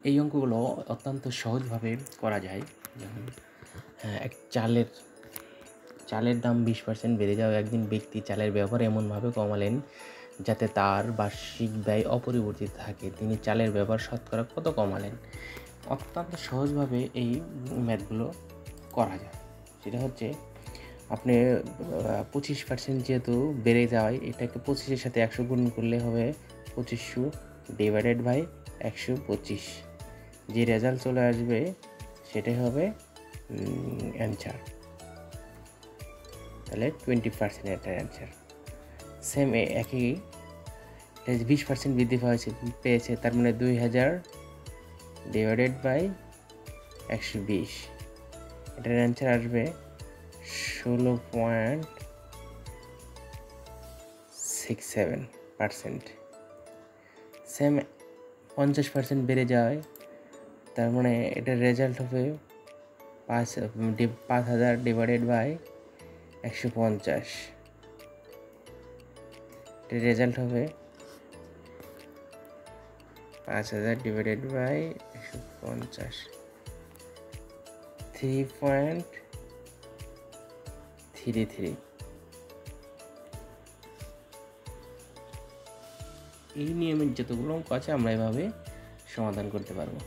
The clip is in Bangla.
এই অঙ্কগুলো অত্যন্ত সহজভাবে করা যায়। যেমন এক চালের দাম 20% বেড়ে যাওয়া একদিন ব্যক্তি চালের ব্যবহার এমনভাবে কমালেন যাতে তার বার্ষিক ব্যয় অপরিবর্তিত থাকে। তিনি চালের ব্যবহার শতকরা কত কমালেন? অত্যন্ত সহজভাবে এই ম্যাথগুলো করা যায়। সেটা হচ্ছে আপনি 25% যেহেতু বেড়ে যাওয়ায় এটাকে 25-এর সাথে 100 গুণ করলে হবে 2500 ডিভাইডেড বাই 125। যে রেজাল্ট চলে আসবে সেটাই হবে অ্যান্সার। তাহলে 20% এটার অ্যান্সার। সেম একই 20% বৃদ্ধি পেয়েছে, তার মানে 2000 ডিভাইডেড বাই 120। এটার অ্যান্সার আসবে 16.67%। সেম 50% বেড়ে যায়, তার মানে এটার রেজাল্ট হবে 5000 ডিভাইডেড বাই 150। এটার রেজাল্ট হবে 5000 ডিভাইডেড বাই 150, 3.33। এই নিয়মের যতগুলো অঙ্ক আছে আমরা এভাবে সমাধান করতে পারবো।